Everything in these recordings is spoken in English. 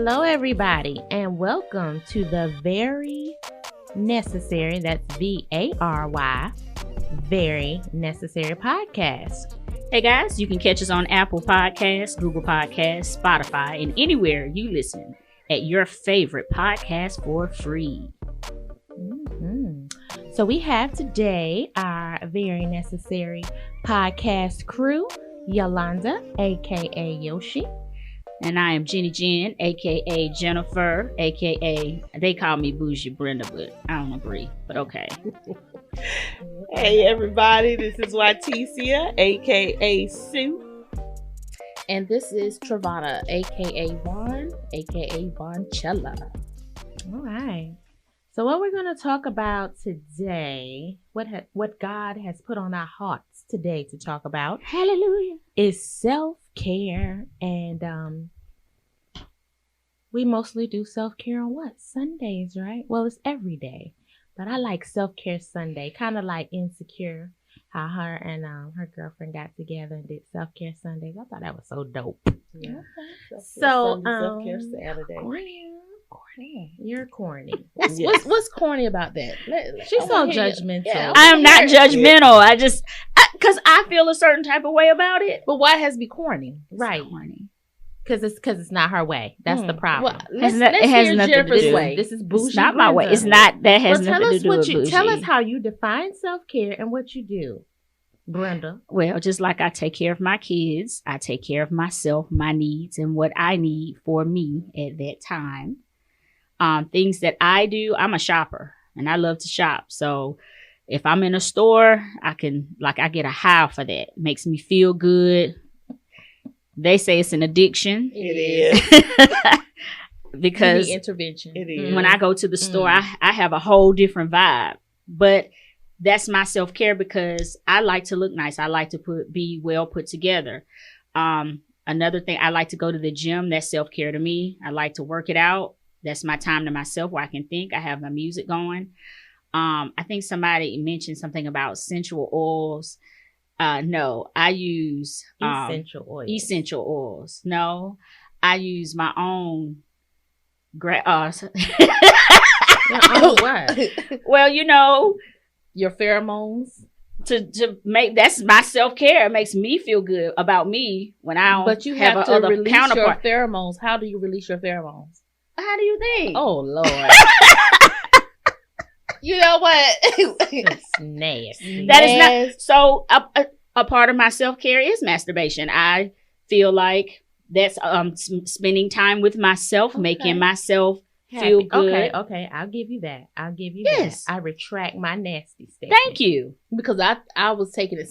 Hello, everybody, and welcome to the Very Necessary, that's VARY, Very Necessary Podcast. Hey guys, you can catch us on Apple Podcasts, Google Podcasts, Spotify, and anywhere you listen at your favorite podcast for free. So we have today our Very Necessary Podcast crew, Yolanda, aka Yoshie. And I am Jenny Jen, aka Jennifer, aka, they call me Bougie Brenda, but I don't agree, but okay. Hey everybody, this is Waticia, aka Sue. And this is Travada, aka Von, aka Vonchella. All right. So what we're going to talk about today, what God has put on our hearts today to talk about, Hallelujah, is self-care. And we mostly do self-care on what? Sundays, right? Well, it's every day. But I like self-care Sunday, kind of like Insecure, how her and her girlfriend got together and did self-care Sundays. I thought that was so dope. Yeah. So, self-care Saturday. Corny. You're corny. What's corny about that? She's so judgmental. Yeah, I am not judgmental. Because I feel a certain type of way about it. But why it has to be corny? Right. Corny. Because it's not her way. That's the problem. Well, It has hear nothing to Jennifer's do. way. This is bougie. It's not my way. Brenda. It's not, that has Well, nothing to do with bougie. Tell us how you define self-care and what you do, Brenda. Well, just like I take care of my kids, I take care of myself, my needs, and what I need for me at that time. Things that I do, I'm a shopper and I love to shop. So if I'm in a store, I get a high for that. It makes me feel good. They say it's an addiction. It is. Because You need intervention. It is. when I go to the store, I have a whole different vibe. But that's my self-care because I like to look nice. I like to be well put together. Another thing, I like to go to the gym. That's self-care to me. I like to work it out. That's my time to myself where I can think. I have my music going. I think somebody mentioned something about essential oils. No, I use Essential oils. essential oils. No, I use my own. Oh, what? Well, you know, Your pheromones. to make, that's my self-care. It makes me feel good about me when I don't But you have have a to other release counterpart. your pheromones. How do you release your pheromones? How do you think? Oh, Lord. You know what? It's nasty. That is not so. A part of my self-care is masturbation. I feel like that's spending time with myself, making myself feel good. Okay. I'll give you that. Yes. that. I retract my nasty statement. Thank you. Because I was taking it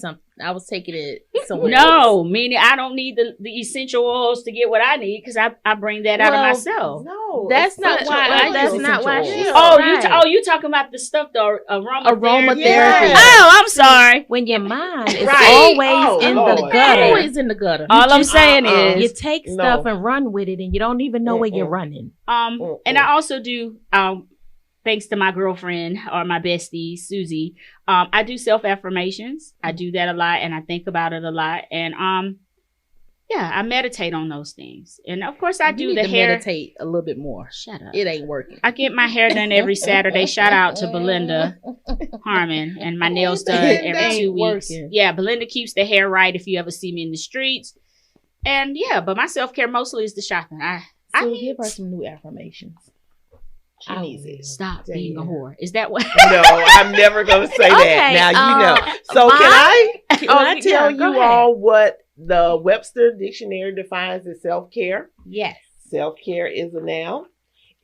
somewhere. No, meaning I don't need the essential oils to get what I need because I bring that out of myself. No, That's not why I That's use not why essential she. oils. Oh, Right. you talking about the stuff, the aromatherapy? Aromatherapy. Oh, I'm sorry. When your mind is Right. always in the Lord. gutter. Always in the gutter. All I'm saying You is, take No. stuff and run with it, and you don't even know where you're Mm-mm. running. and I also do, thanks to my girlfriend or my bestie, Susie, I do self-affirmations. I do that a lot and I think about it a lot. And, I meditate on those things. And of course I do You need the to hair. meditate a little bit more. Shut up. It ain't working. I get my hair done every Saturday. Shout out to Belinda Harmon, and my nails done every Ain't 2 weeks. working. Yeah, Belinda keeps the hair right if you ever see me in the streets. And but my self-care mostly is the shopping. I So need give her some new affirmations. She I needs will. it. stop Damn. being a whore. Is that what? No, I'm never going to say Okay, that. Now, you know. So can I yeah, tell go you ahead. all what the Webster Dictionary defines as self-care? Yes. Self-care is a noun,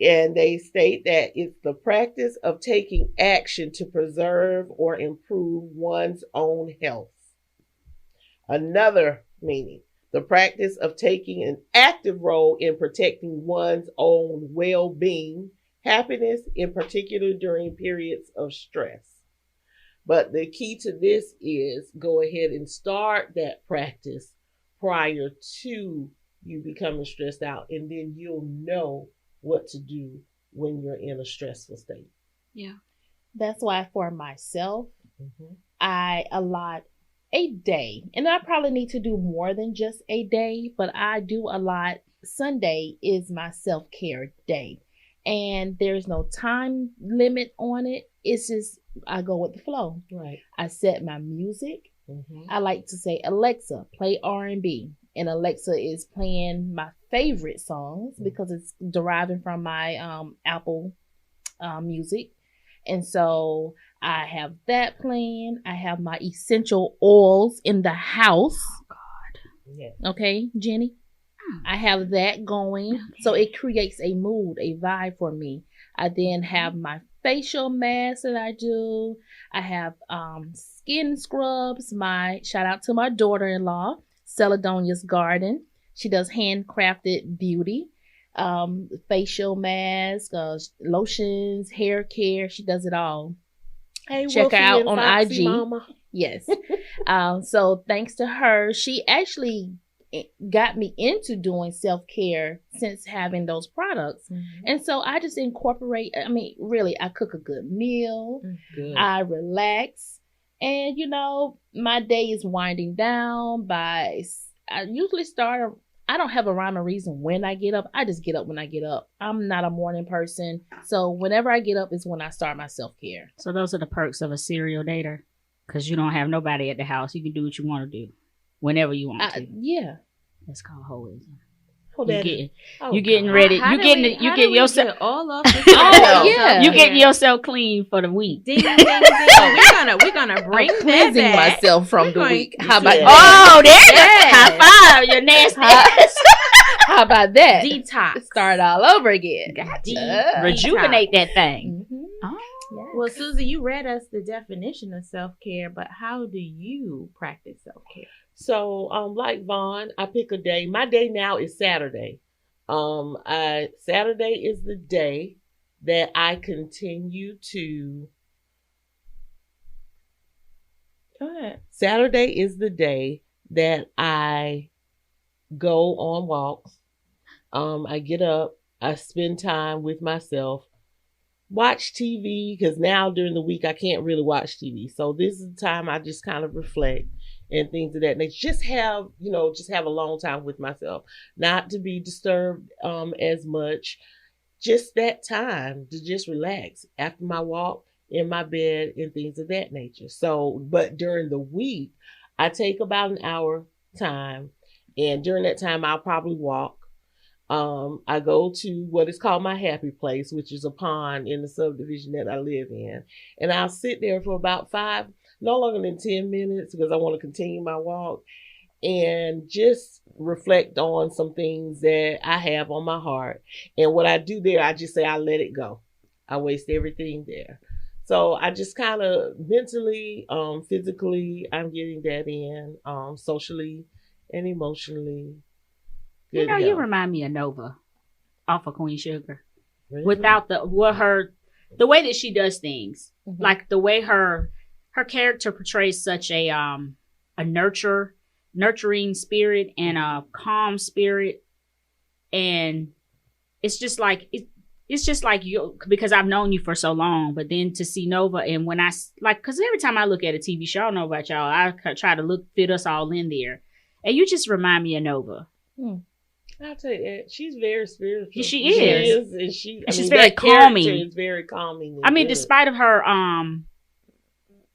and they state that it's the practice of taking action to preserve or improve one's own health. Another meaning, the practice of taking an active role in protecting one's own well-being, happiness, in particular during periods of stress. But the key to this is go ahead and start that practice prior to you becoming stressed out, and then you'll know what to do when you're in a stressful state. Yeah. That's why for myself, Mm-hmm. I allot a day, and I probably need to do more than just a day, but I do allot Sunday is my self-care day. And there's no time limit on it. It's just I go with the flow. Right. I set my music. Mm-hmm. I like to say, Alexa, play R&B. And Alexa is playing my favorite songs because it's deriving from my Apple Music. And so I have that playing. I have my essential oils in the house. Oh, God. Yeah. Okay, Jenny? I have that going. So it creates a mood, a vibe for me. I then have my facial mask that I do. I have skin scrubs. Shout out to my daughter-in-law, Celadonia's Garden. She does handcrafted beauty, facial mask, lotions, hair care. She does it all. Hey, check her out on Foxy IG. Mama. Yes. So thanks to her, she actually got me into doing self-care since having those products. Mm-hmm. And so I just incorporate, really, I cook a good meal. Good. I relax. And, my day is winding down I usually start, I don't have a rhyme or reason when I get up. I just get up when I get up. I'm not a morning person. So whenever I get up is when I start my self-care. So those are the perks of a serial dater. Because you don't have nobody at the house. You can do what you want to do. Whenever you want to. Yeah. That's called hoism. Oh, You getting ready. You getting yourself all off the yeah. You getting yourself clean for the week. Ding, ding, ding. We're gonna bring I'm that cleansing back. myself from the We're week. going- How about Yeah. that? Oh, there's Yeah. a high five. You're nasty. How about that? Detox. Start all over again. Gotcha. Rejuvenate that thing. Mhm. Oh. Yeah. Well, Susie, you read us the definition of self-care, but how do you practice self-care? So, like Vaughn, I pick a day. My day now is Saturday. Saturday is the day that I continue to. Go ahead. Saturday is the day that I go on walks. I get up. I spend time with myself. Watch TV, because now during the week I can't really watch TV. So this is the time I just kind of reflect and things of that nature. Just have a long time with myself. Not to be disturbed as much. Just that time to just relax after my walk in my bed and things of that nature. So, but during the week, I take about an hour time. And during that time, I'll probably walk. I go to what is called my happy place, which is a pond in the subdivision that I live in. And I'll sit there for about no longer than 10 minutes because I want to continue my walk and just reflect on some things that I have on my heart. And what I do there, I just say, I let it go. I waste everything there. So I just kind of mentally, physically, I'm getting that in, socially and emotionally. You know, you remind me of Nova off of Queen Sugar. Really? Without the way that she does things, Mhm. like the way her character portrays such a nurturing spirit and a calm spirit, and it's just like you, because I've known you for so long. But then to see Nova, and when because every time I look at a TV show, I don't know about y'all, I try to fit us all in there, and you just remind me of Nova. I'll tell you that. She's very spiritual. She is. And she's very calming. It's very calming. I mean, despite of her,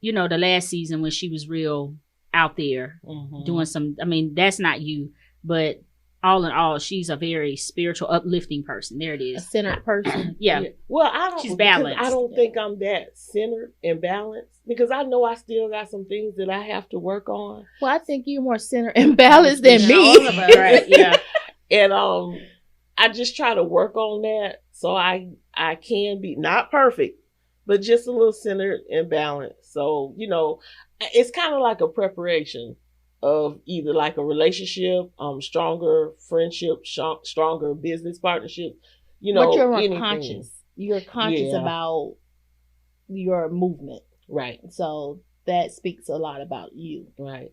the last season when she was real out there doing some, that's not you, but all in all, she's a very spiritual, uplifting person. There it A is. centered person. Yeah. Well, She's balanced. I don't think I'm that centered and balanced because I know I still got some things that I have to work on. Well, I think you're more centered and balanced than me. All of us. Right, yeah. And I just try to work on that so I can be not perfect, but just a little centered and balanced. So, it's kind of like a preparation of either like a relationship, stronger friendship, stronger business partnership, But you're more anything. conscious. You're conscious Yeah. about your movement. Right. So that speaks a lot about you. Right.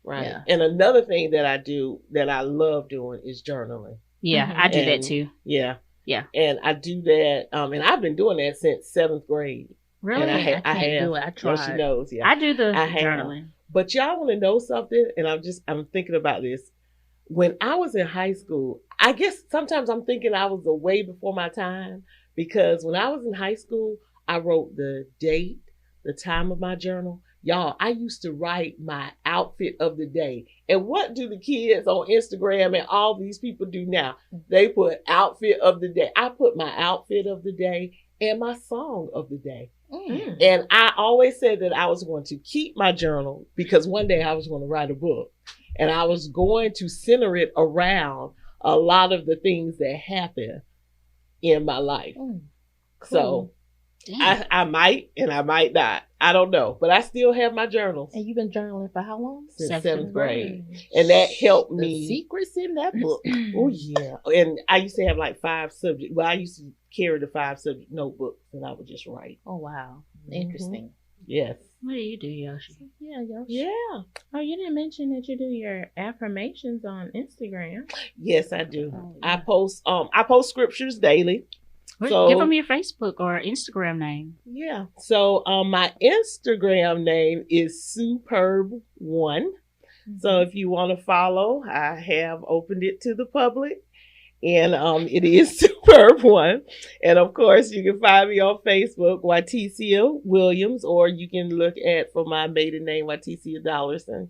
Right. Yeah. And another thing that I do that I love doing is journaling. Yeah, I do that too. Yeah. Yeah. And I do that. And I've been doing that since 7th grade. Really? And I can't have. do it. I tried. She knows. Yeah. I do the I have. journaling. But y'all want to know something? And I'm thinking about this. When I was in high school, I guess sometimes I'm thinking I was way before my time, because when I was in high school, I wrote the date, the time of my journal. Y'all, I used to write my outfit of the day. And what do the kids on Instagram and all these people do now? They put outfit of the day. I put my outfit of the day and my song of the day. Mm. And I always said that I was going to keep my journal because one day I was going to write a book. And I was going to center it around a lot of the things that happen in my life. Cool. So I might and I might not. I don't know. But I still have my journals And you've been journaling for how long? since seventh grade. And that helped The me. secrets in that book. Oh, yeah. And I used to have like 5 subjects. Well, I used to carry the 5 subject notebooks and I would just write. Oh, wow. Interesting. Yes. What do you do, Yoshi? Yeah, Yoshi. Yeah. Oh, you didn't mention that you do your affirmations on Instagram. Yes, I do. Oh, I post scriptures daily. So- Give them your Facebook or Instagram name. Yeah. So my Instagram name is Superb1. So if you want to follow, I have opened it to the public. And it is Superb1. And of course, you can find me on Facebook, Watecia Williams, or you can look at for my maiden name, Watecia Dollarson.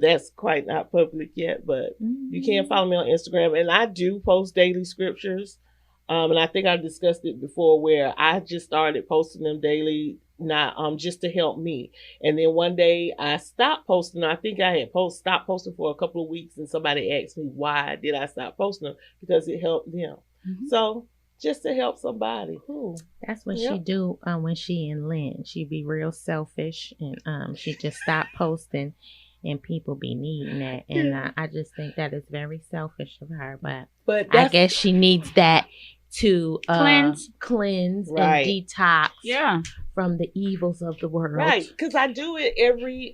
That's quite not public yet, but you can follow me on Instagram. And I do post daily scriptures. And I think I discussed it before, where I just started posting them daily, not just to help me. And then one day I stopped posting. I think I had stopped posting for a couple of weeks, and somebody asked me why did I stop posting them, because it helped them. Mhm. So just to help somebody. Cool. That's what Yep. she do when she in Lent. She be real selfish, and she just stop posting, and people be needing that. And I just think that is very selfish of her. But But I guess she needs that to Cleanse. Right. and detox Yeah. from the evils of the world. right, because I do it every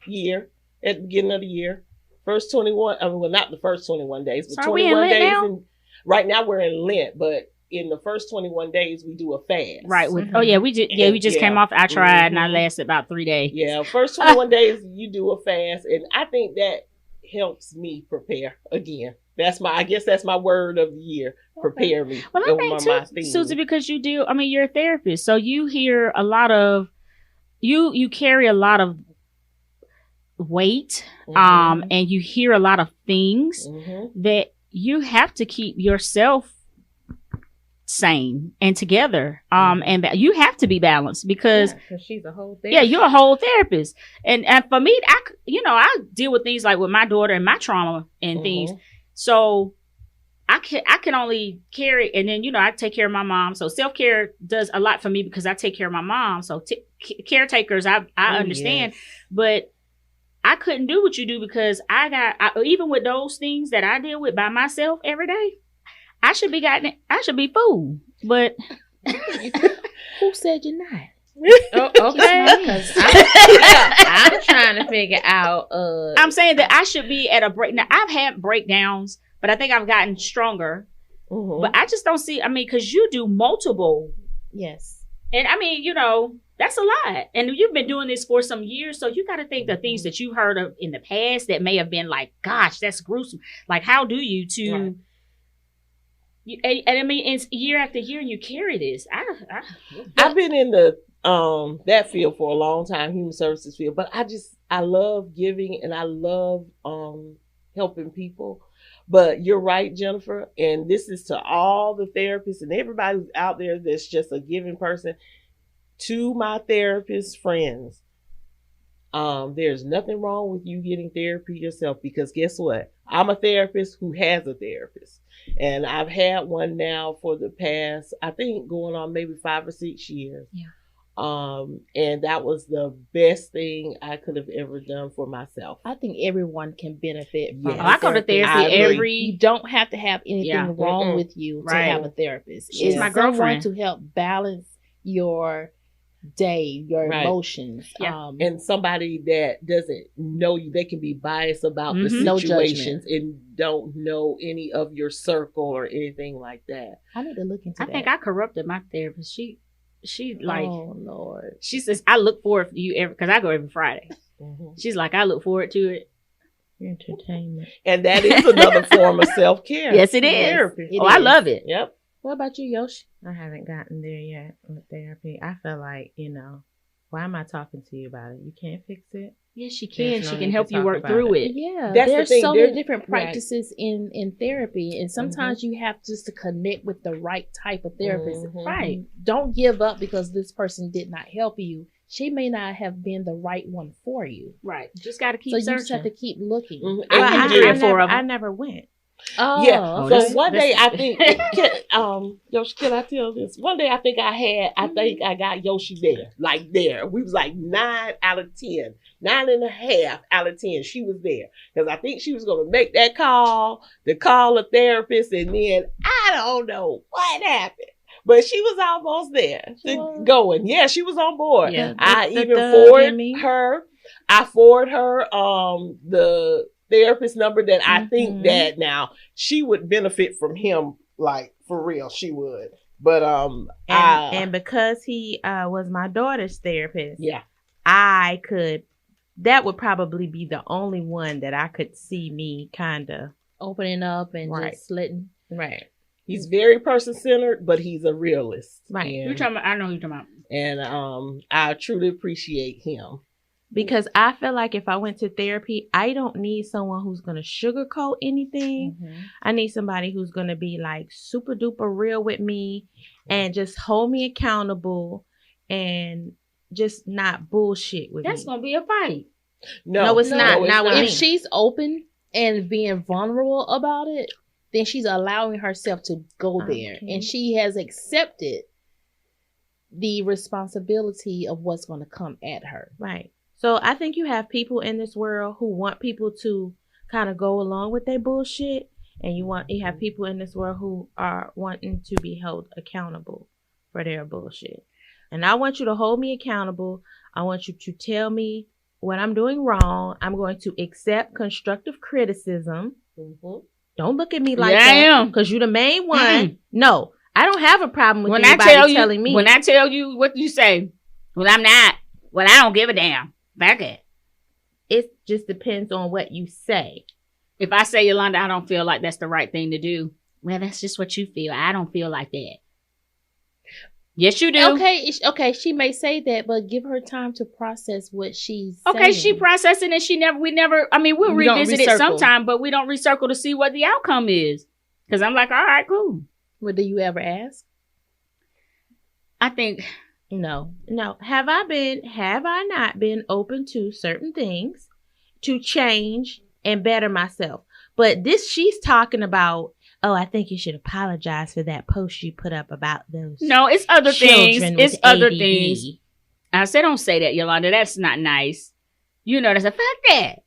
year at the beginning of the year. First 21. I mean, well, not the first 21 days, but So are we in 21 Lent days. now? Right now we're in Lent, but in the first 21 days we do a fast. Right. Mhm. Oh yeah, we just came off. I tried and I Mhm. lasted about 3 days. Yeah, first 21 days you do a fast, and I think that helps me prepare again. I guess that's my word of the year. Prepare me. Well, I That think was my too, theme. Susie, because you're a therapist, so you hear a lot of, you carry a lot of weight, Mhm. and you hear a lot of things Mhm. that you have to keep yourself sane and together, and you have to be balanced because. Because she's a whole thing. Yeah, you're a whole therapist, and for me, I deal with things like with my daughter and my trauma and things. Mhm. So I can only carry, and then I take care of my mom. So self-care does a lot for me because I take care of my mom. So caretakers, I understand, yes. but I couldn't do what you do because even with those things that I deal with by myself every day, I should be fooled. But Who said you're not? Oh, okay. 'Cause I'm trying to figure out. I'm saying that I should be at a break. Now I've had breakdowns, but I think I've gotten stronger. Mhm. But I just don't see. I mean, because you do multiple. Yes. And I mean, that's a lot. And you've been doing this for some years. So you got to think the things that you've heard of in the past that may have been like, gosh, that's gruesome. Like, how do you Right. and I mean, it's year after year and you carry this. I've been in the that field for a long time, human services field, but I love giving and I love helping people. But you're right, Jennifer, and this is to all the therapists and everybody who's out there that's just a giving person. To my therapist friends, there's nothing wrong with you getting therapy yourself, because guess what? I'm a therapist who has a therapist. And I've had one now for the past, I think going on maybe 5 or 6 years. Yeah. And that was the best thing I could have ever done for myself. I think everyone can benefit from Yes. a I go to therapy I agree. You don't have to have anything Yeah. wrong Mm-mm. with you Right. to have a therapist. She's It's my someone girlfriend. to help balance your day, your Right. emotions. Yeah. And somebody that doesn't know you, they can be biased about the Mhm. No situations and don't know any of your circle or anything like that. I need to look into I that. think I corrupted my therapist. She like, oh Lord. she says, I look forward to you because I go every Friday. Mhm. She's like, I look forward to it. Entertainment. And that is another form of self-care. Yes, it is. Therapy. I love it. Yep. What about you, Yoshie? I haven't gotten there yet with therapy. I feel like, why am I talking to you about it? You can't fix it. Yes, she can. There's no She need can to help you talk work about through it. it. Yeah, That's the there's thing. so There- many different right. practices in therapy, and sometimes you have just to connect with the right type of therapist. Mhm. Right? Don't give up because this person did not help you. She may not have been the right one for you. Right. Just got to keep So you searching. just have to keep looking. Mhm. I And can you do do. it. Four of them. I never went. Oh, Yeah. Oh, So this- one day this- I think, Yoshi, can I tell this? One day I think I got Yoshi there, like there. We was like 9 out of 10, 9.5 out of 10. She was there because I think she was going to make that call to call a therapist, and then I don't know what happened. But she was almost there, going. Yeah, she was on board. Yeah. I The even thug forwarded in me. her. I forwarded her the therapist number that I think Mhm. that now she would benefit from him, like for real, she would. But And because he was my daughter's therapist, yeah, that would probably be the only one that I could see me kind of. opening up and Right. just letting. Right. he's very person centered, but he's a realist. Right. You're And, talking about, I know who you're talking about. and I truly appreciate him. Because I feel like if I went to therapy, I don't need someone who's going to sugarcoat anything. I need somebody who's going to be like super duper real with me and just hold me accountable and just not bullshit with That's me. going to be a fight. No, it's not. Not with If me. she's open and being vulnerable about it, then she's allowing herself to go there, Okay. and she has accepted the responsibility of what's going to come at her. Right. So I think you have people in this world who want people to kind of go along with their bullshit, and you have people in this world who are wanting to be held accountable for their bullshit. And I want you to hold me accountable. I want you to tell me what I'm doing wrong. I'm going to accept constructive criticism. Mhm. Don't look at me like Yeah, I that am. because you're the main one. Mm. No, I don't have a problem with When I anybody telling me. when I tell you what you say, well, I'm not. Well, I don't give a damn. Back it. It just depends on what you say. If I say, Yolanda, I don't feel like that's the right thing to do. Well, that's just what you feel. I don't feel like that. Yes, you do. Okay, she may say that, but give her time to process what she's Okay, saying. she processing and we'll We don't revisit it recircle. sometime, but we don't recircle to see what the outcome is. Because I'm like, all right, cool. Well, do you ever ask? I think, No. Have I not been open to certain things to change and better myself? But she's talking about, oh, I think you should apologize for that post you put up about those. no, it's other things. children It's with other ADD. things. I said, don't say that, Yolanda. That's not nice. You know, that's a fuck that.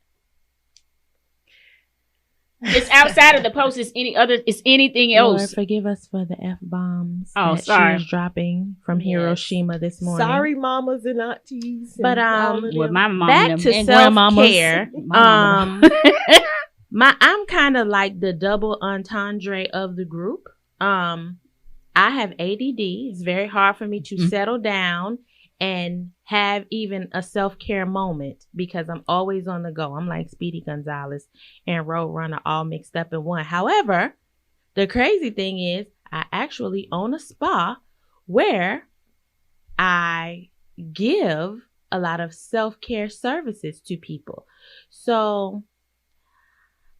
It's outside of the post. It's anything else. Lord, forgive us for the F-bombs that sorry. she was dropping from Yes. Hiroshima this morning. Sorry, mamas and aunties. But, all of With them. my mom Back and to and self-care. My mama. I'm kind of like the double entendre of the group. I have ADD. It's very hard for me to settle down and have even a self-care moment because I'm always on the go. I'm like Speedy Gonzalez and Roadrunner all mixed up in one. However, the crazy thing is I actually own a spa where I give a lot of self-care services to people. So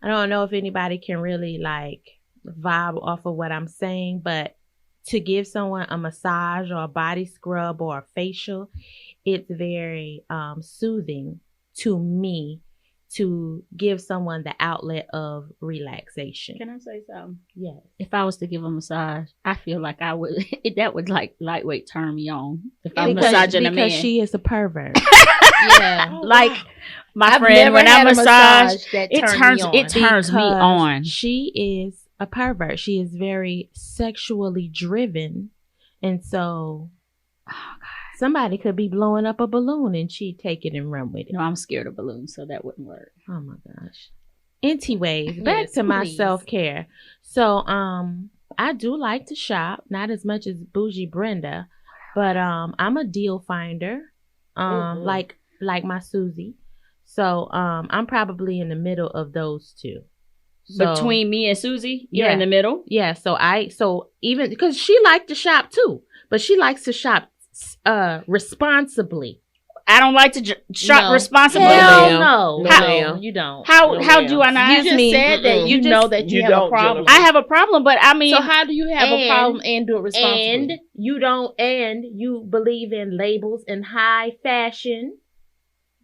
I don't know if anybody can really like vibe off of what I'm saying, but to give someone a massage or a body scrub or a facial, it's very soothing to me to give someone the outlet of relaxation. Can I say something? Yes. If I was to give a massage, I feel like I would. That would like lightweight turn me on. If I'm massaging a man, because she is a pervert. Yeah. like my I've friend, never when I had a massage, that it turned me on. turns me Because on. She is a pervert. She is very sexually driven. And so somebody could be blowing up a balloon and she'd take it and run with it. No, I'm scared of balloons, so that wouldn't work. Oh my gosh. Anyways, back Yes, to my please. self-care. So I do like to shop, not as much as Bougie Brenda, but I'm a deal finder. Like my Susie. So I'm probably in the middle of those two. So, Between me and Susie, you're Yeah. in the middle. yeah, so even because she likes to shop too, but she likes to shop responsibly. I don't like to shop No. responsibly. Hell ma'am. no. No, How- ma'am. You don't. How No, how ma'am. do I not? You just mean, said that you you know just- that you you have a don't, problem. Jennifer. I have a problem, but I mean, So how do you have a And- problem and do it responsibly? And you believe in labels and high fashion,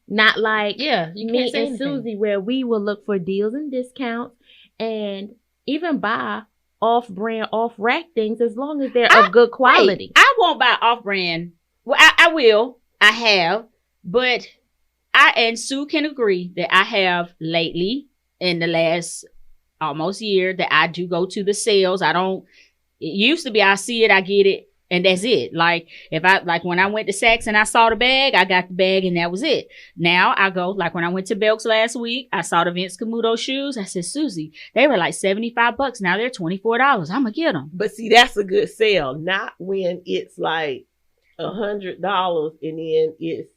not like yeah, you me can't say and anything. Susie, where we will look for deals and discounts and even buy off-brand, off-rack things as long as they're of good quality. I won't buy off-brand. Well, I will. I have, but I and Sue can agree that I have lately in the last almost year that I do go to the sales. I don't. It used to be I see it, I get it, and that's it. Like when I went to Saks and I saw the bag, I got the bag and that was it. Now I go, like when I went to Belk's last week, I saw the Vince Camuto shoes. I said, Susie, they were like $75. Now they're $24. I'm gonna get them. But see, that's a good sale. Not when it's like $100 and then it's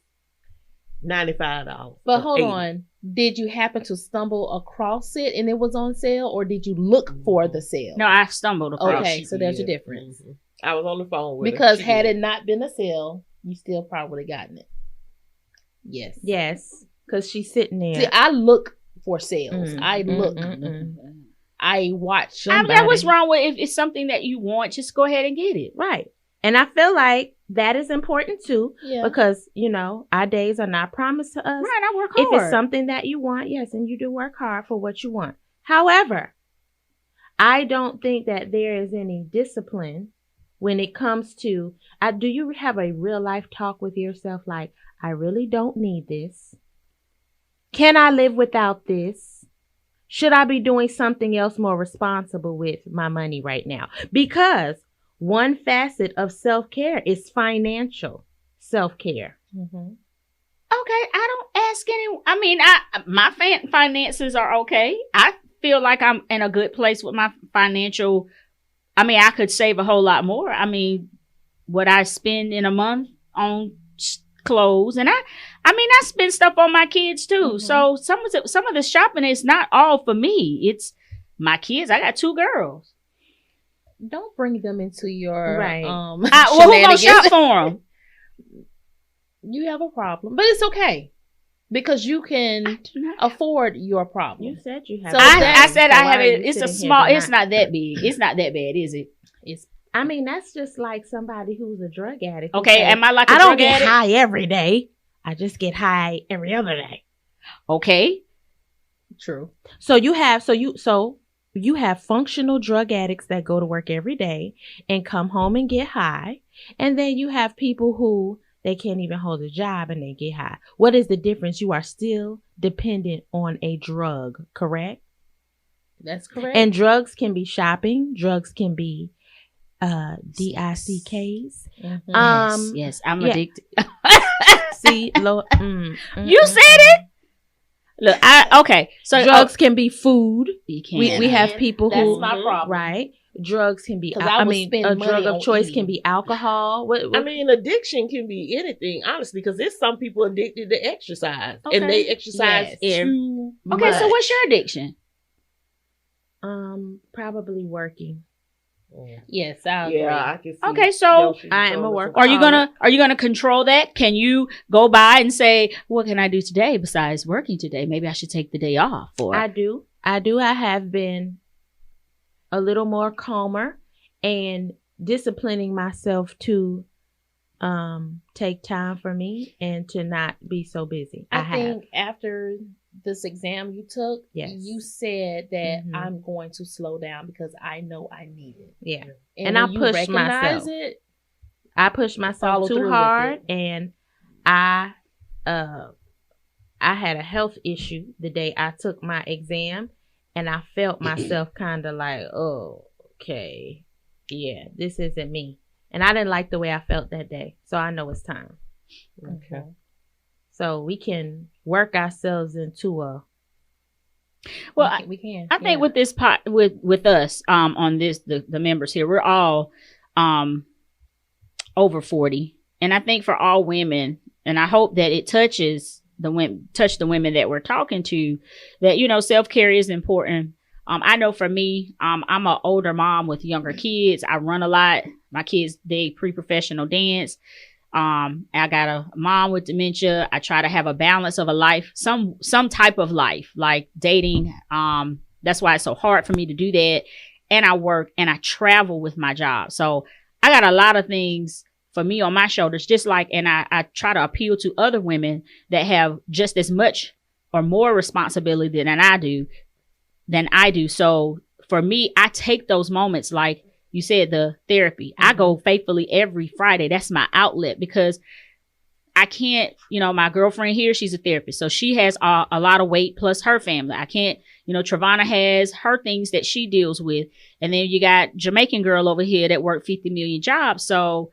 $95. But or hold $80. on. Did you happen to stumble across it and it was on sale, or did you look for the sale? No, I stumbled across. Okay, She so there's a did. difference. Mhm. I was on the phone with her. Because She had did. it not been a sale, you still probably would have gotten it. Yes. Yes, because she's sitting there. See, I look for sales. Mm, I look. I watch I somebody. mean, what's wrong with if it's something that you want, just go ahead and get it. Right. And I feel like that is important too, Yeah. because, our days are not promised to us. Right, I work If hard. it's something that you want, yes, and you do work hard for what you want. However, I don't think that there is any discipline when it comes to, do you have a real life talk with yourself like, I really don't need this? Can I live without this? Should I be doing something else more responsible with my money right now? Because one facet of self-care is financial self-care. Mm-hmm. Okay, I don't ask any. I mean, my finances are okay. I feel like I'm in a good place with my financial. I mean, I could save a whole lot more. I mean, what I spend in a month on clothes, and I spend stuff on my kids too. Mhm. So some of the shopping is not all for me. It's my kids. I got 2 girls. Don't bring them into your Right. Well, who gonna shenanigans. shop for them? You have a problem, but it's okay because you can afford your problem. You said you have. So I said So I why have are it. you It's a sitting here small. denying- It's not that big. It's not that bad, is it? It's I mean, that's just like somebody who's a drug addict. who Okay, say, am I like a I don't drug get addict? high every day. I just get high every other day. Okay. true. So you have functional drug addicts that go to work every day and come home and get high. And then you have people who they can't even hold a job and they get high. What is the difference? You are still dependent on a drug, correct? That's correct. And drugs can be shopping. Drugs can be DICKs. Mhm. Yes, I'm yeah. addicted. See, You said it. Look, okay. So drugs can be food. you can. We have people That's who my problem. right. Drugs can be. 'Cause I would a spend drug money of on choice eating. can be alcohol. What, I mean, addiction can be anything, honestly, because there's some people addicted to exercise, Okay. and they exercise Yes. too Okay, much. so what's your addiction? probably working. Yes, I agree. Yeah, I can see. Okay, so Yoshie I am told a us worker. about Are you gonna control that? Can you go by and say, what can I do today besides working today? Maybe I should take the day off. Or I do. I have been a little more calmer and disciplining myself to take time for me and to not be so busy. I have. think after this exam you took, Yes. you said that Mhm. I'm going to slow down because I know I need it. Yeah. And And when I you pushed recognize myself. it, I pushed Follow myself through too with hard it. and I had a health issue the day I took my exam and I felt myself kind of like, oh, okay. Yeah, this isn't me. And I didn't like the way I felt that day. So I know it's time. Okay. So we can work ourselves into a well, we can. I think with this pot with us on this the members here, we're all over 40, and I think for all women, and I hope that it touches touch the women that we're talking to, that, you know, self-care is important. I know for me, I'm an older mom with younger kids. I run a lot. My kids, they pre-professional dance. I got a mom with dementia. I try to have a balance of a life, some type of life, like dating. That's why it's so hard for me to do that. And I work and I travel with my job. So I got a lot of things for me on my shoulders, just like, and I try to appeal to other women that have just as much or more responsibility than I do. So for me, I take those moments, like you said, the therapy. I go faithfully every Friday. That's my outlet, because I can't, you know, my girlfriend here, she's a therapist. So she has a lot of weight plus her family. I can't, you know, Travana has her things that she deals with. And then you got Jamaican girl over here that worked 50 million jobs. So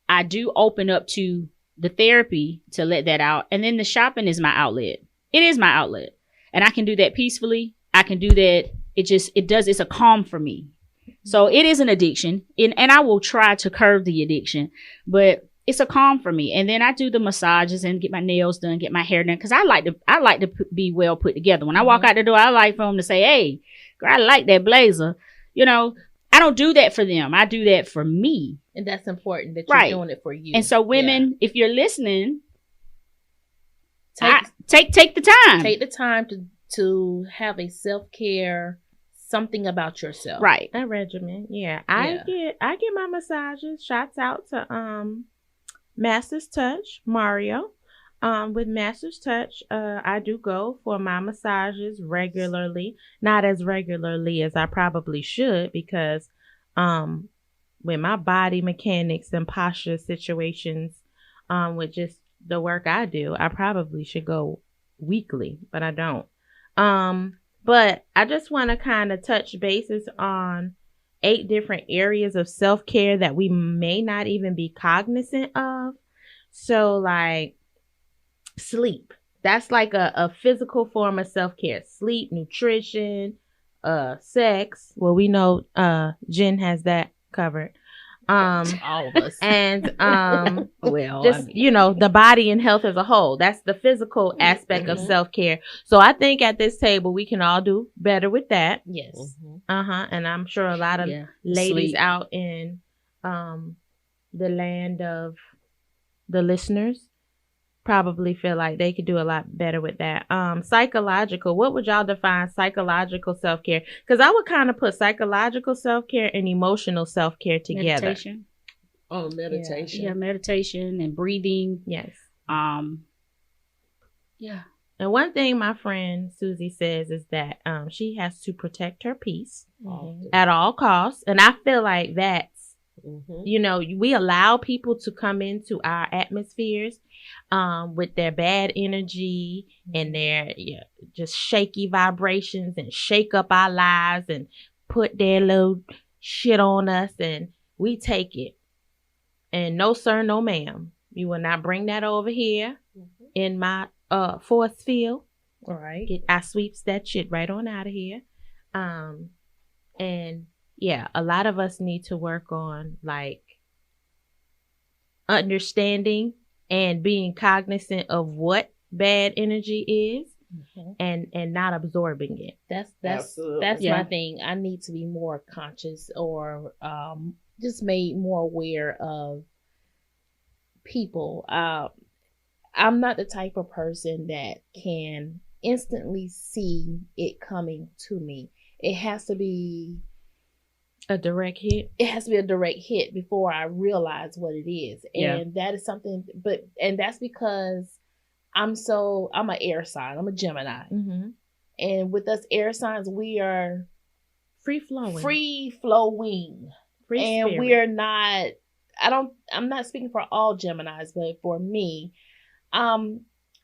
I do open up to the therapy to let that out. And then the shopping is my outlet. It is my outlet. And I can do that peacefully. I can do that. It's a calm for me. So it is an addiction. And I will try to curb the addiction, but it's a calm for me. And then I do the massages and get my nails done, get my hair done. Cause I like to be well put together. When I walk out the door, I like for them to say, "Hey, girl, I like that blazer." You know, I don't do that for them. I do that for me. And that's important that you're doing it for you. And so women, if you're listening, take the time. Take the time to have a self-care, something about yourself. Right. A regimen. Yeah. I get my massages. Shouts out to Master's Touch, Mario. With Master's Touch, I do go for my massages regularly. Not as regularly as I probably should, because with my body mechanics and posture situations, with just the work I do, I probably should go weekly, but I don't. But I just want to kind of touch bases on 8 different areas of self-care that we may not even be cognizant of. So like sleep, that's like a physical form of self-care. Sleep, nutrition, sex. Well, we know Jen has that covered. All of us. And Well, just, you know, the body and health as a whole. That's the physical aspect of self-care. So I think at this table we can all do better with that. Yes. And I'm sure a lot of ladies Sleep. out in the land of the listeners probably feel like they could do a lot better with that. Psychological, what would y'all define psychological self-care? Because I would kind of put psychological self-care and emotional self-care together. Meditation. Oh, meditation. Yeah, meditation and breathing. Yes. Yeah. And one thing my friend Susie says is that she has to protect her peace at all costs. And I feel like that's, you know, we allow people to come into our atmospheres with their bad energy and their just shaky vibrations, and shake up our lives and put their little shit on us, and we take it. And no sir, no ma'am, you will not bring that over here in my force field. All right. I sweeps that shit right on out of here. And yeah, a lot of us need to work on like understanding and being cognizant of what bad energy is, and not absorbing it. That's my thing. I need to be more conscious, or just made more aware of people. I'm not the type of person that can instantly see it coming to me. It has to be a direct hit. It has to be a direct hit before I realize what it is. And that is something, and that's because I'm an air sign. I'm a Gemini. And with us air signs, we are free flowing. And we are not, I'm not speaking for all Geminis, but for me,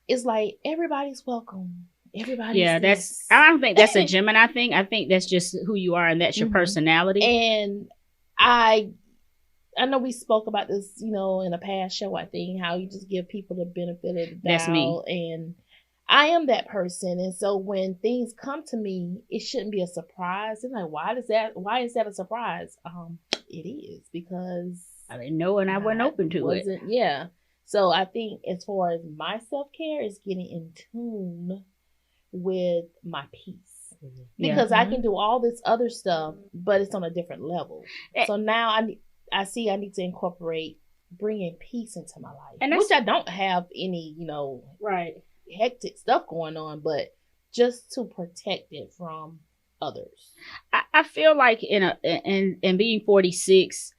it's like everybody's welcome. Everybody's I don't think that's a Gemini thing. I think that's just who you are, and that's your personality. And I know we spoke about this, you know, in a past show, I think, how you just give people the benefit of the doubt. That's me. And I am that person. And so when things come to me, it shouldn't be a surprise. And like, why is that a surprise? It is, because I didn't know, and I wasn't open to it. Yeah. So I think as far as my self-care is getting in tune with my peace. Because I can do all this other stuff, but it's on a different level. So now I see I need to incorporate bringing peace into my life, and which I don't have any, hectic stuff going on, but just to protect it from others. I feel like in being 46,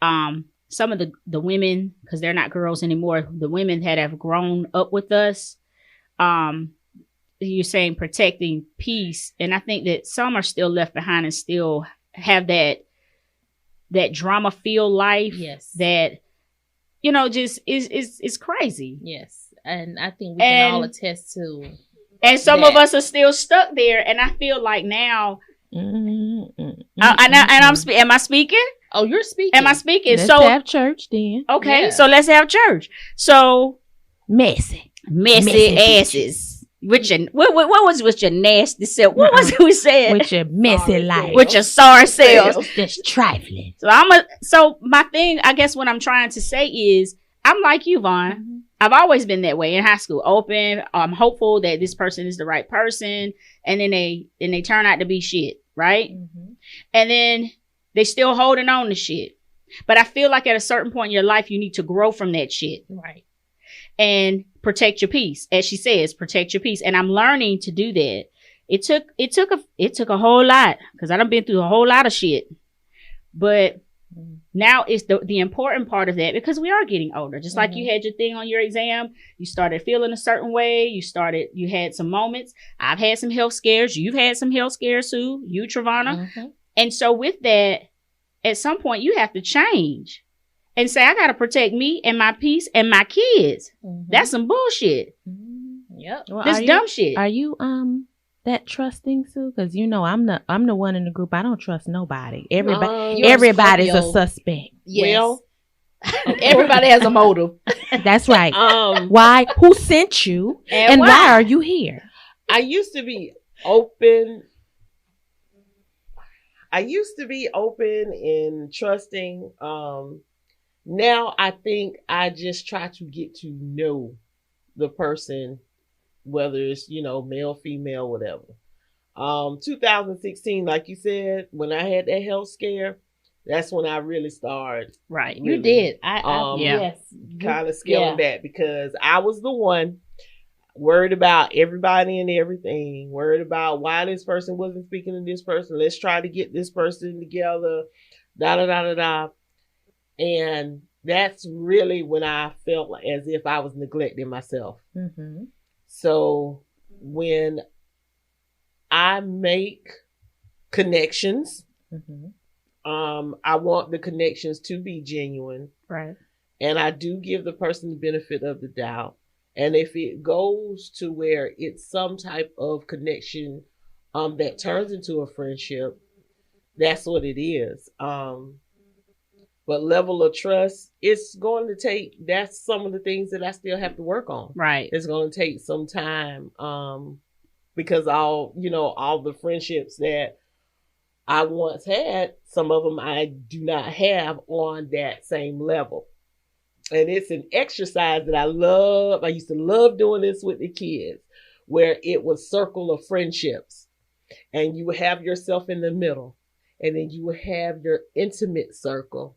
some of the women, because they're not girls anymore, the women that have grown up with us, you're saying protecting peace, and I think that some are still left behind and still have that drama-filled life. Yes, that just is crazy. Yes, and I think we can all attest to. And some of us are still stuck there, and I feel like now. Am I speaking? Oh, you're speaking. Am I speaking? Let's have church then. Okay, so let's have church. So messy asses. With your what was with your nasty self? What was it we said? With your messy life. With your sorry selves. Just trifling. So my thing, I guess what I'm trying to say is I'm like you, Vaughn. Mm-hmm. I've always been that way in high school. Open. I'm hopeful that this person is the right person, and then they turn out to be shit, right? Mm-hmm. And then they still holding on to shit. But I feel like at a certain point in your life, you need to grow from that shit, right? And protect your peace, as she says, protect your peace. And I'm learning to do that. It took a whole lot, because I done been through a whole lot of shit. But now it's the important part of that, because we are getting older. Just like you had your thing on your exam, you started feeling a certain way. You had some moments. I've had some health scares. You've had some health scares too. You, Travana. Mm-hmm. And so with that, at some point you have to change and say, I got to protect me and my peace and my kids. Mm-hmm. That's some bullshit. Mm-hmm. Yep. Well, this dumb shit. Are you that trusting, Sue? Because I'm the one in the group. I don't trust nobody. Everybody's a suspect. Yes. Well, everybody has a motive. That's right. Why? Who sent you? And why are you here? I used to be open. And trusting. Now I think I just try to get to know the person, whether it's, male, female, whatever. 2016, like you said, when I had that health scare, that's when I really started. Right. You did. Yes. Kind of scaling back, because I was the one worried about everybody and everything, worried about why this person wasn't speaking to this person. Let's try to get this person together. Da. And that's really when I felt as if I was neglecting myself. Mm-hmm. So when I make connections, I want the connections to be genuine. Right. And I do give the person the benefit of the doubt. And if it goes to where it's some type of connection that turns into a friendship, that's what it is. But level of trust, it's going to take, that's some of the things that I still have to work on. Right. It's going to take some time because all the friendships that I once had, some of them I do not have on that same level. And it's an exercise that I love. I used to love doing this with the kids, where it was circle of friendships. And you would have yourself in the middle. And then you would have your intimate circle.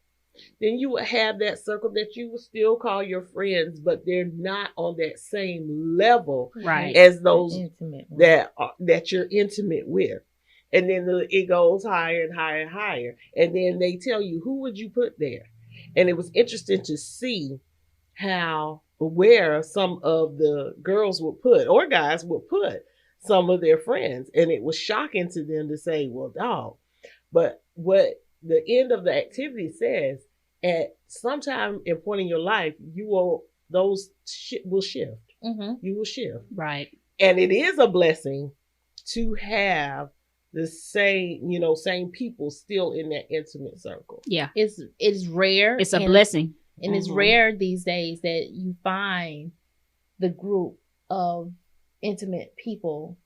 Then you would have that circle that you would still call your friends, but they're not on that same level as those that you're intimate with. And then it goes higher and higher and higher. And then they tell you, who would you put there? And it was interesting to see where some of the girls would put, or guys would put, some of their friends. And it was shocking to them to say, well, dog. But what the end of the activity says, at some time in point in your life, will shift. Mm-hmm. You will shift. Right. And it is a blessing to have the same people still in that intimate circle. Yeah. It's rare. It's a blessing. And it's rare these days that you find the group of intimate people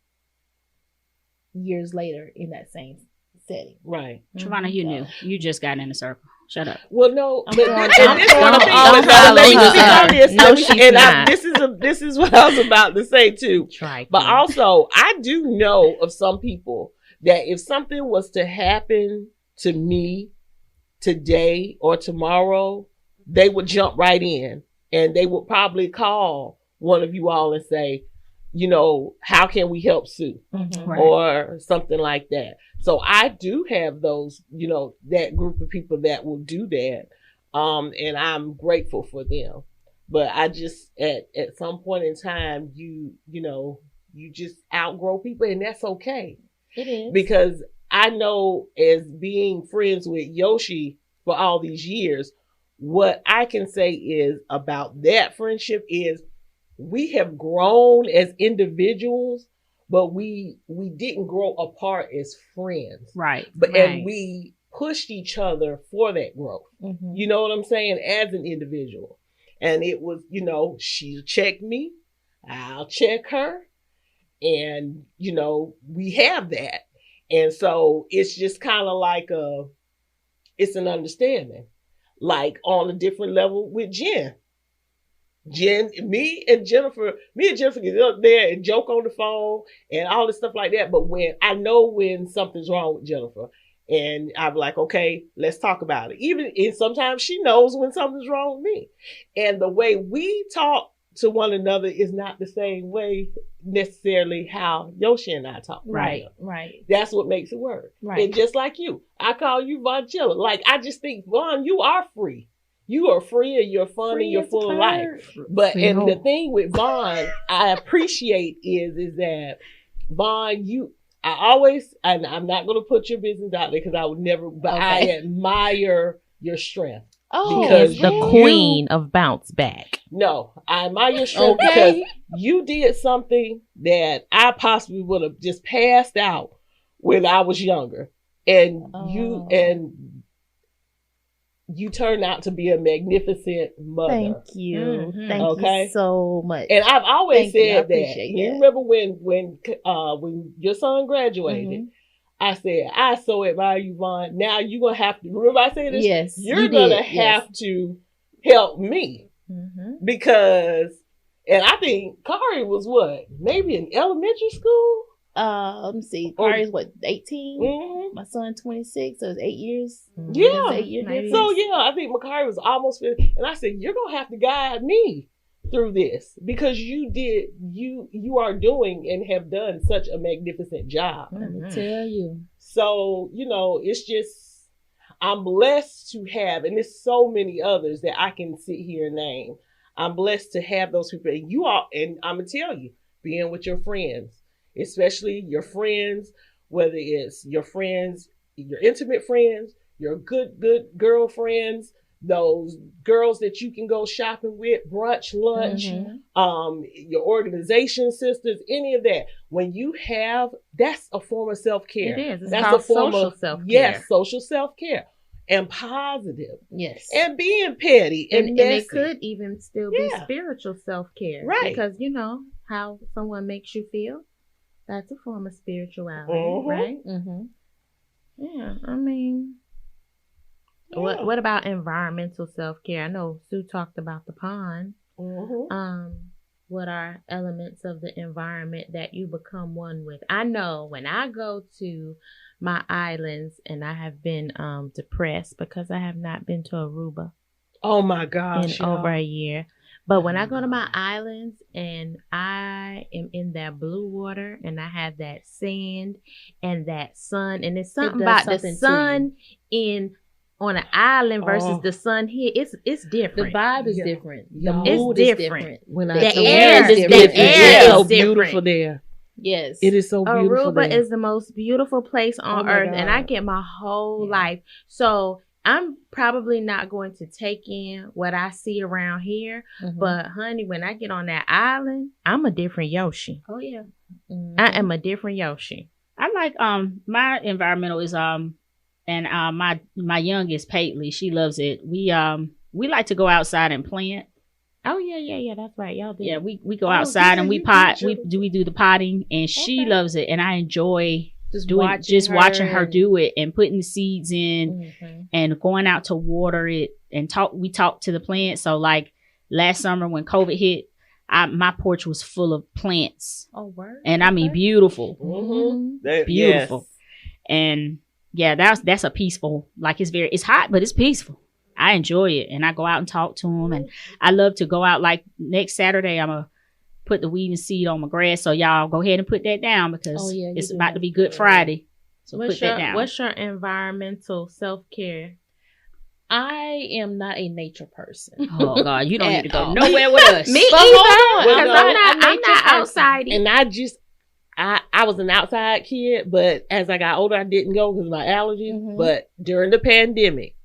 years later in that same setting. Right. Travana, you knew. You just got in the circle. Shut up. Well, no, I'm but going- and I'm this going one thing, all but her let me lingo speak on up. this. No, Let me- she's and not. this is what I was about to say too. Try. But also, I do know of some people that if something was to happen to me today or tomorrow, they would jump right in and they would probably call one of you all and say, you know, how can we help Sue? Mhm. Right. Or something like that. So I do have those, you know, that group of people that will do that. And I'm grateful for them. But I just, at some point in time, you know, you just outgrow people, and that's okay. It is. Because I know, as being friends with Yoshie for all these years, what I can say is about that friendship is we have grown as individuals, but we didn't grow apart as friends. Right. But Right. and we pushed each other for that growth. Mhm. You know what I'm saying? As an individual. And it was, you know, she'll check me, I'll check her. And, you know, we have that. And so it's just kind of like it's an understanding. Like on a different level with Jen, me and Jennifer get up there and joke on the phone and all this stuff like that. But when I know when something's wrong with Jennifer, and I'm like, okay, let's talk about it. And sometimes she knows when something's wrong with me. And the way we talk to one another is not the same way necessarily how Yoshie and I talk. Right. Right. That's what makes it work. Right. And just like you, I call you Vonchella. Like, I just think, Von, you are free. You are free and you're fun and you're full of life. But, and the thing with Von, I appreciate is that Von, I always, and I'm not going to put your business out there because I would never, but I admire your strength. Oh, Because The queen of bounce back. No, I admire your strength because you did something that I possibly would have just passed out when I was younger. And you turned out to be a magnificent mother. Thank you. Mhm. Thank you so much. And I've always Thank you. I said that. appreciate You that. remember when your son graduated, Mhm. I said, I so admire you, Vaughn. Now you're going to have to, remember I said this? Yes, You're you going to did. have to help me Mm-hmm. because, and I think Kari was what? Maybe in elementary school? Let me see. Kari's what, 18? Mm-hmm. My son 26, so it's 8 years. Yeah. It's 8 years Maybe. difference. So yeah, I think Makari was almost 50. And I said, you're going to have to guide me through this because you are doing and have done such a magnificent job. Let me tell you. So, you know, it's just, I'm blessed to have, and there's so many others that I can sit here and name. I'm blessed to have those people. And you all, and I'm going to tell you, being with your friends, especially your friends, whether it's your friends, your intimate friends, your good girlfriends, those girls that you can go shopping with, brunch, lunch, Mhm. your organization sisters, any of that. When you have, that's a form of self-care. It is. It's That's called a form social of self-care. Yes, social self-care. And positive. Yes. And being petty and And messy. it could even still be Yeah. spiritual self-care. Right. Because, you know, how someone makes you feel, that's a form of spirituality, Mhm. right? Mm-hmm. Yeah, I mean, Yeah. what about environmental self-care? I know Sue talked about the pond. Mhm. What are elements of the environment that you become one with? I know when I go to my islands and I have been depressed because I have not been to Aruba Oh my gosh. in y'all. over a year. But when I go to my islands and I am in that blue water and I have that sand and that sun, and it's something does about something the to sun on an island versus Oh. the sun here, it's The different. vibe is Yeah. different. The Yeah. It's mood is different. different. When The I air tell is you, different. it The air is so is different. beautiful there. Yes. It is so beautiful Aruba there. is the most beautiful place on Oh my earth, and I God. get my whole Yeah. life. So I'm probably not going to take in what I see around here, Mhm. but honey, when I get on that island, I'm a different Yoshie. Oh yeah. Mhm. I am a different Yoshie. I like my environmental is and my youngest Paisley, she loves it. We like to go outside and plant. Oh yeah, that's right. Y'all did. We go Oh, outside yeah, and we you pot. did, We do the potting, and she Okay. loves it, and I enjoy watching her do it and putting the seeds in and going out to water it and we talked to the plants. So like last summer when COVID hit, my porch was full of plants. Oh, word. And I mean beautiful. Yes. Beautiful. And yeah, that's a peaceful, like it's hot, but it's peaceful. I enjoy it. And I go out and talk to them. And I love to go out. Like next Saturday, I'm going to put the weed and seed on my grass. So y'all go ahead and put that down because it's about to be Good Friday. So put that down. What's your environmental self-care? I am not a nature person. Oh God, you don't need to go nowhere with us. Me either. Because I'm not outside. And I was an outside kid, but as I got older, I didn't go because of my allergies. But during the pandemic,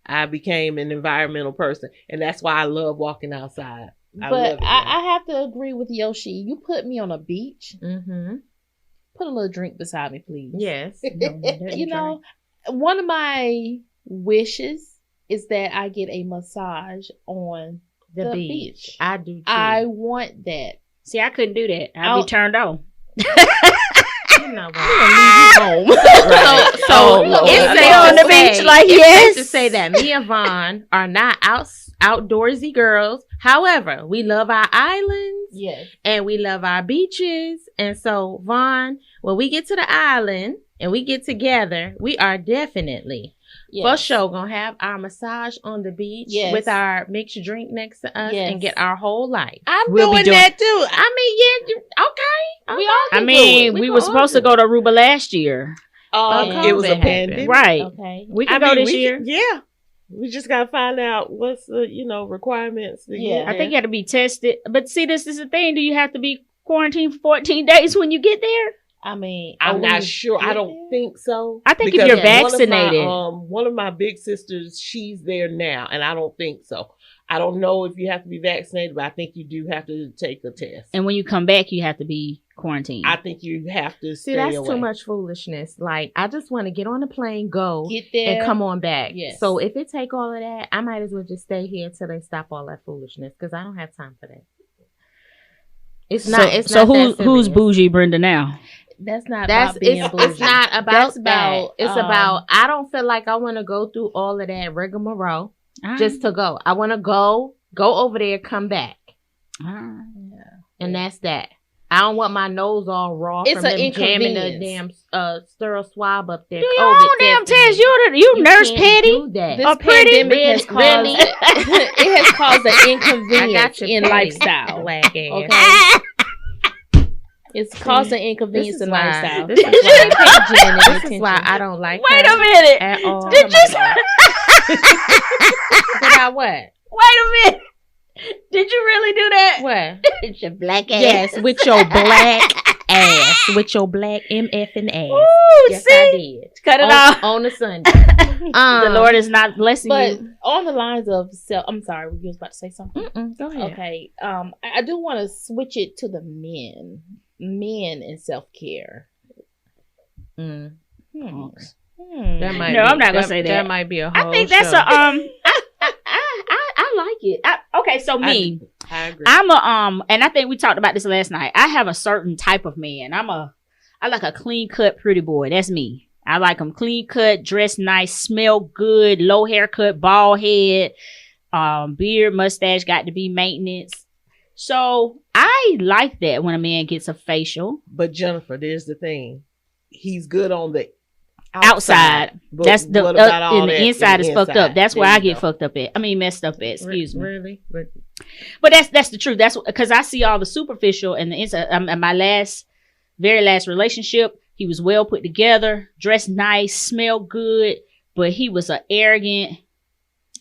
I became an environmental person. And that's why I love walking outside. I have to agree with Yoshi. You put me on a beach. Put a little drink beside me, please. Yes. You know, one of my wishes is that I get a massage on the beach. I do too. I want that. See, I couldn't do that. I'd be turned on. You know what? I'm gonna leave you home. So it's on the beach like yes. To say that me and Vaughn are not outdoorsy girls. However, we love our islands. Yes. And we love our beaches. And so, Vaughn, when we get to the island and we get together, we are definitely for sure gonna have our massage on the beach with our mixed drink next to us and get our whole life. We'll doing that too. I mean, okay. We all can do it. We were supposed to go to Aruba last year. It was a pandemic. Right. Okay. We can go this year. Yeah. We just got to find out what's the, requirements. I think you have to be tested. But see, this is the thing. Do you have to be quarantined for 14 days when you get there? I mean, I'm not sure. I don't think so. I think if you're vaccinated. One of my big sisters, she's there now, and I don't think so. I don't know if you have to be vaccinated, but I think you do have to take a test. And when you come back, you have to be quarantined. I think you have to stay that's away. Too much foolishness. Like, I just want to get on the plane, go, get there, and come on back. Yes. So if it take all of that, I might as well just stay here until they stop all that foolishness because I don't have time for that. It's not. So who's bougie, Brenda? Now that's not. About being bougie. It's not about that. It's about. I don't feel like I want to go through all of that rigmarole just to go. I want to go over there, come back, and that's that. I don't want my nose all raw it's from an them jamming the damn sterile swab up there. Do your own damn test. You nurse petty. This pandemic has caused it has caused an inconvenience in lifestyle. Okay. It's caused an inconvenience in lifestyle. This is why I don't like. Wait a minute. At all. Did you? About what? Wait a minute. Did you really do that? What? It's your black ass. Yes, with your black ass. With your black MFing ass. Ooh, yes, see? I did. Cut it off. On a Sunday. The Lord is not blessing but you. On the lines of I'm sorry, you was about to say something? Go ahead. Okay. I do want to switch it to the men. Men and self-care. I'm not gonna say that. That might be a whole I think that's show. I like it. Okay, so me, I agree. I'm and I think we talked about this last night. I have a certain type of man. I like a clean cut, pretty boy. That's me. I like them clean cut, dressed nice, smell good, low haircut, bald head, beard, mustache, got to be maintenance. So I like that when a man gets a facial. But Jennifer, there's the thing. He's good on the outside. But that's the what about all and the that inside is fucked up. That's where I get go. fucked up at. I mean, messed up at. Excuse me. Really? But that's the truth. That's because I see all the superficial and the inside. My very last relationship, he was well put together, dressed nice, smelled good, but he was an arrogant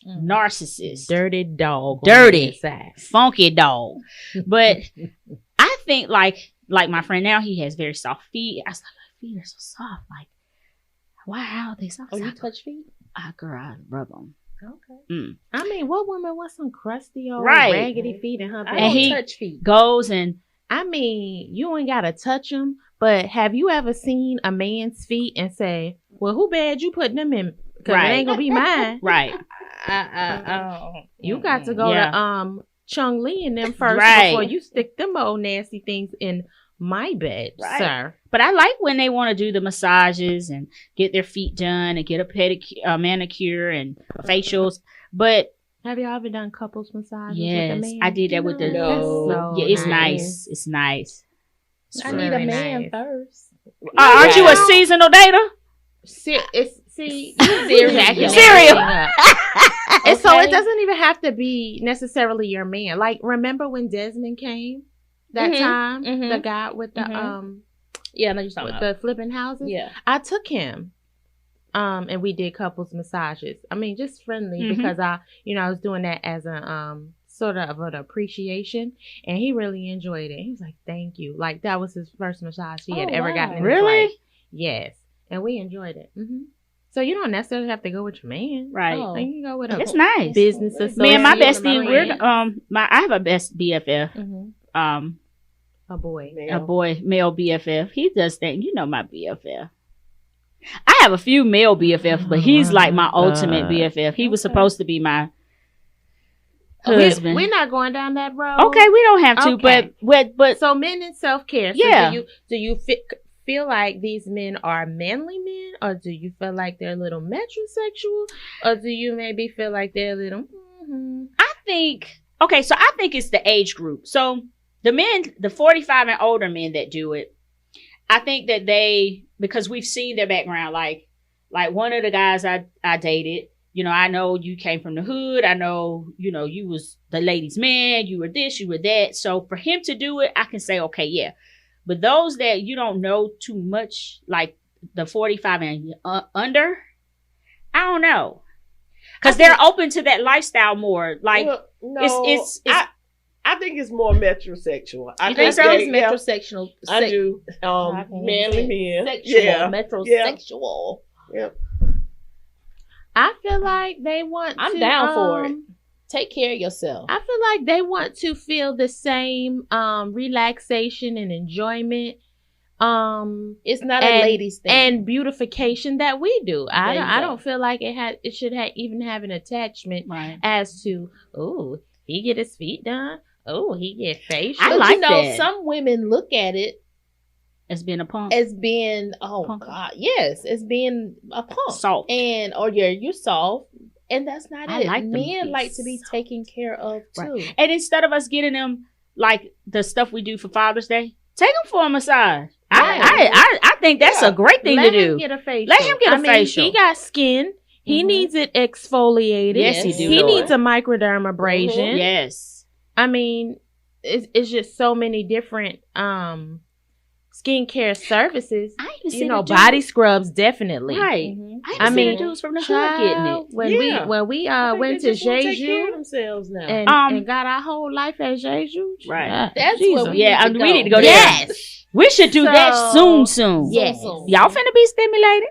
narcissist, dirty dog, funky dog. But I think like my friend now, he has very soft feet. I was like, my feet are so soft. Like, wow, are they soft? Oh, you touch feet? Girl, I rub them. Okay. I mean, what woman wants some crusty old raggedy feet in her bed? And he touch feet. Goes and I mean, you ain't gotta touch them. But have you ever seen a man's feet and say, "Well, who bed you putting them in? Because it ain't gonna be mine." Right. You got to go to Chung Lee and them first before you stick them old nasty things in my bed, Right. sir. But I like when they want to do the massages and get their feet done and get a pedicure, manicure and facials. But Have y'all ever done couples massages with a yes, man? I did that with the. No. That's so Yeah, it's nice. It's nice. I Very need a man nice. first. Aren't you a Yeah. seasonal dater? See, Serial. Serial. And so Okay. it doesn't even have to be necessarily your man. Like, remember when Desmond came that Mhm, time? mhm. The guy with the Mhm. Yeah, I know you're talking with about. the flipping houses. Yeah. I took him. And we did couples massages. I mean, just friendly Mhm. because I was doing that as a sort of an appreciation, and he really enjoyed it. He was like, "Thank you." Like that was his first massage he had Oh, ever wow. gotten in Really? his life. Yes, and we enjoyed it. So you don't necessarily have to go with your man, Right. Oh. Like, you can go with a It's nice. business associate. Me and my or a bestie, friend. I have a best BFF. Mm-hmm. A boy. A boy, male BFF. He does things. You know my BFF. I have a few male BFFs, but he's like my ultimate BFF. He was supposed to be my husband. We're not going down that road. Okay, we don't have to, Okay. but So men in self-care. So Yeah. Do you feel like these men are manly men, or do you feel like they're a little metrosexual, or do you maybe feel like they're a little? I think it's the age group. So the men, the 45 and older men that do it, I think that because we've seen their background, like one of the guys I dated, I know you came from the hood. I know, you was the ladies' man, you were this, you were that. So for him to do it, I can say, okay, yeah. But those that you don't know too much, like the 45 and under, I don't know. Because they're open to that lifestyle more. Like, Well, no, it's I think it's more metrosexual. I You think so? they- It's yeah, metrosexual. I do. I can't Manly say men. Sexual. Yeah. Metrosexual. Yeah. I feel like they want. I'm to, down for it. Take care of yourself. I feel like they want to feel the same relaxation and enjoyment. It's not a ladies thing. And beautification that we do. There you I go. don't feel like it should even have an attachment right. as to, oh, he get his feet done. Oh, he get facial. I but like that. some women look at it As being a punk. as being, oh Punk. God, yes, as being a punk. Soft. You're soft, and that's not I it. like them to Men be like to be soft. taken care of too. Right. And instead of us getting them like the stuff we do for Father's Day, take them for a massage. I think that's Yeah. a great thing Let to do. him get a facial. Let him get a facial. He got skin. He Mhm. needs it exfoliated. Yes, he do. He Lord. needs a microdermabrasion. Yes. I mean, it's just so many different skincare services. I even see the Body dudes- scrubs definitely. Right. Mhm. I mean, mean, dudes from the hood getting Child, it. when Yeah. we I think went they to just wanna take care of Jeju themselves now. and got our whole life at Jeju. Right. Ah, That's Jesus. what we Yeah, need to we need to go there. Yes. We should do that soon. Yes. Y'all finna be stimulated.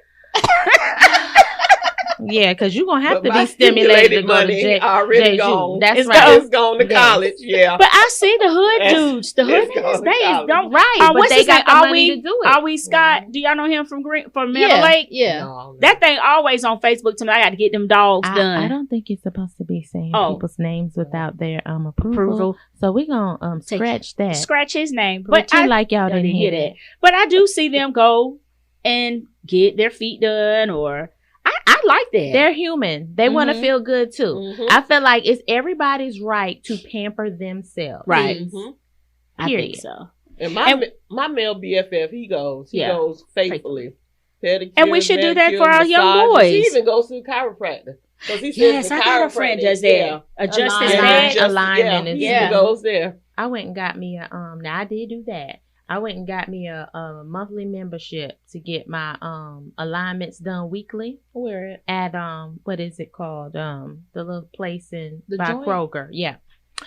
Yeah, because you're going to have But to my be stimulated to go to money already Jeju. gone. That's It's right. It's gone to Yes. college. Yeah. But I see the hood That's- dudes. The hood it's niggas, gone to they college. don't. Right, but what's they his got name? the money to do it. Are we Scott? Do y'all know him from Middle Yeah, Lake? yeah. No. That thing always on Facebook to me. I got to get them dogs done. I don't think you're supposed to be saying Oh. people's names without their approval. Approval. So we're going to Take- scratch that. Scratch his name. But But I like y'all didn't hear that. But I do see them go and get their feet done, or I like that. They're human. They want to Mhm. feel good too. Mhm. I feel like it's everybody's right to pamper themselves. Right. Mhm. I Period. think so. And And- my male BFF, he goes faithfully. Pedicure, And we should do that for our young massages. boys. He even goes to the chiropractor. 'Cause he says Yes, the I got a friend chiropractor- does that. Adjust his Align. neck. Just- alignment is- he Yeah. goes there. I went and got me now I did do that. I went and got me a monthly membership to get my alignments done weekly Where it? at what is it called? The little place The by joint? Kroger. Yeah.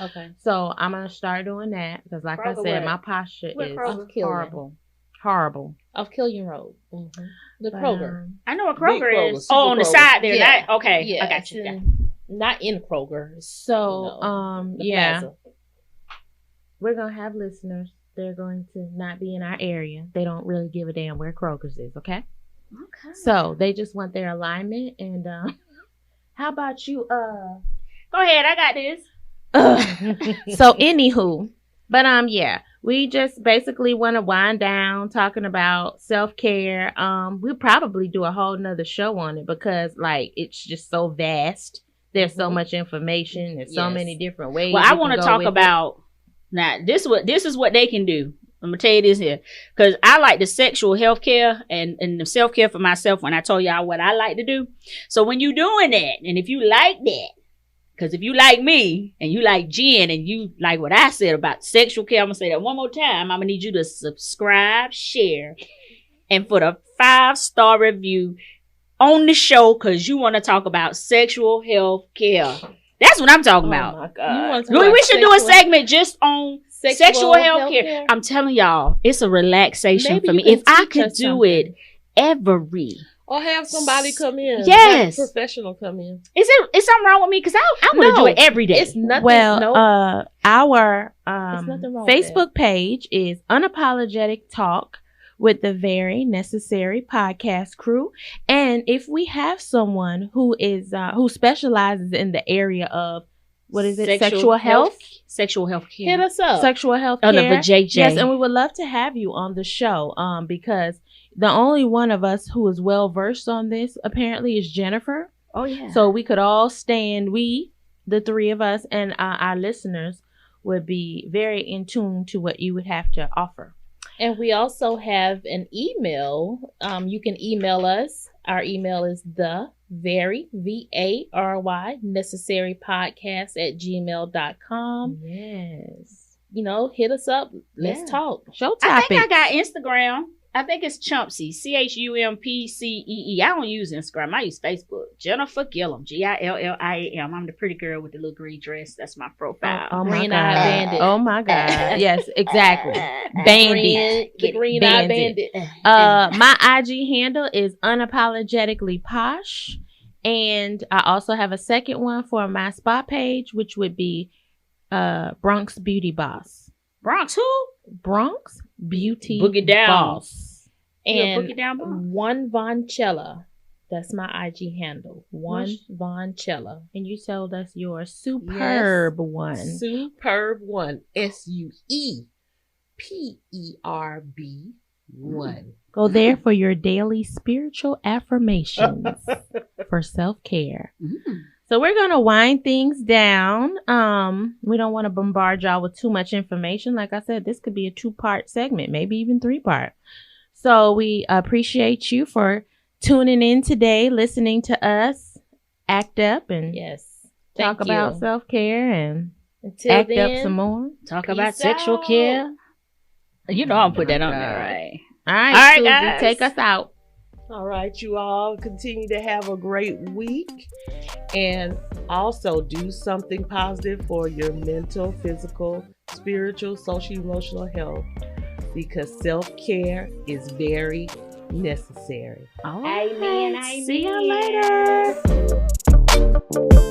Okay. So I'm gonna start doing that because, like I Kroger said, where? my posture Where is Kroger? horrible. Off Killian Road. Mhm. The But, Kroger. I know what Big Kroger Kroger, is. super Oh, on the Kroger. side there. Yeah. Okay. Yeah, I got it's you. not in Kroger. So The yeah. plaza. We're gonna have listeners. They're going to not be in our area. They don't really give a damn where Kroger's is, okay? Okay. So they just want their alignment. And how about you? Go ahead. I got this. So anywho, but yeah, we just basically want to wind down talking about self-care. We'll probably do a whole nother show on it because like it's just so vast. There's so much information. There's so many different ways. Well, I want to talk about now. This is what they can do. I'm gonna tell you this here because I like the sexual health care and the self care for myself. When I told y'all what I like to do, so when you doing that, and if you like that, because if you like me and you like Jen and you like what I said about sexual care, I'm gonna say that one more time. I'm gonna need you to subscribe, share, and put a 5-star review on the show because you want to talk about sexual health care. That's what I'm talking about. My God. We should do a segment just on sexual health care. I'm telling y'all, it's a relaxation for me. If I could do it every. Or have somebody come in. Yes. Have a professional come in. Is something wrong with me? Because I want to do it every day. It's nothing. Well, our nothing wrong with Facebook page is Unapologetic Talk with the Very Necessary Podcast Crew. And if we have someone who is who specializes in the area of what is it? Sexual health? Sexual health care. Hit us up. Sexual health On the care. JJ. Yes, and we would love to have you on the show because the only one of us who is well versed on this apparently is Jennifer. Oh, yeah. So we could all stand, the three of us, and our listeners would be very in tune to what you would have to offer. And we also have an email. You can email us. Our email is TheVary, VARY, Necessary Podcast @gmail.com. Yes. Hit us up. Let's talk. Show I topic. think I got Instagram. I think it's Chumpsy, CHUMPCEE. I don't use Instagram. I use Facebook. Jennifer Gillum, GILLIAM. I'm the pretty girl with the little green dress. That's my profile. Oh my Green God. Eye Bandit. Oh my God. Yes, exactly. Bandit. The Green Eye Bandit. My IG handle is Unapologetically Posh. And I also have a second one for my spa page, which would be Bronx Beauty Boss. Bronx who? Bronx Beauty Boogie Down. Boss. And Boogie Down Boss? one Vonchella. That's my IG handle. One Yes. Vonchella. And you told us your superb one. Superb one. SUEPERB1. Go there for your daily spiritual affirmations for self-care. So we're going to wind things down. We don't want to bombard y'all with too much information. Like I said, this could be a 2-part segment, maybe even 3-part. So we appreciate you for tuning in today, listening to us act up and talk about self-care and act up some more. Talk about sexual care. You know I'm put that on there, right? All right, All right, Susie, guys. take us out. All right, you all continue to have a great week and also do something positive for your mental, physical, spiritual, social, emotional health because self-care is very necessary. All right. Amen. See you later.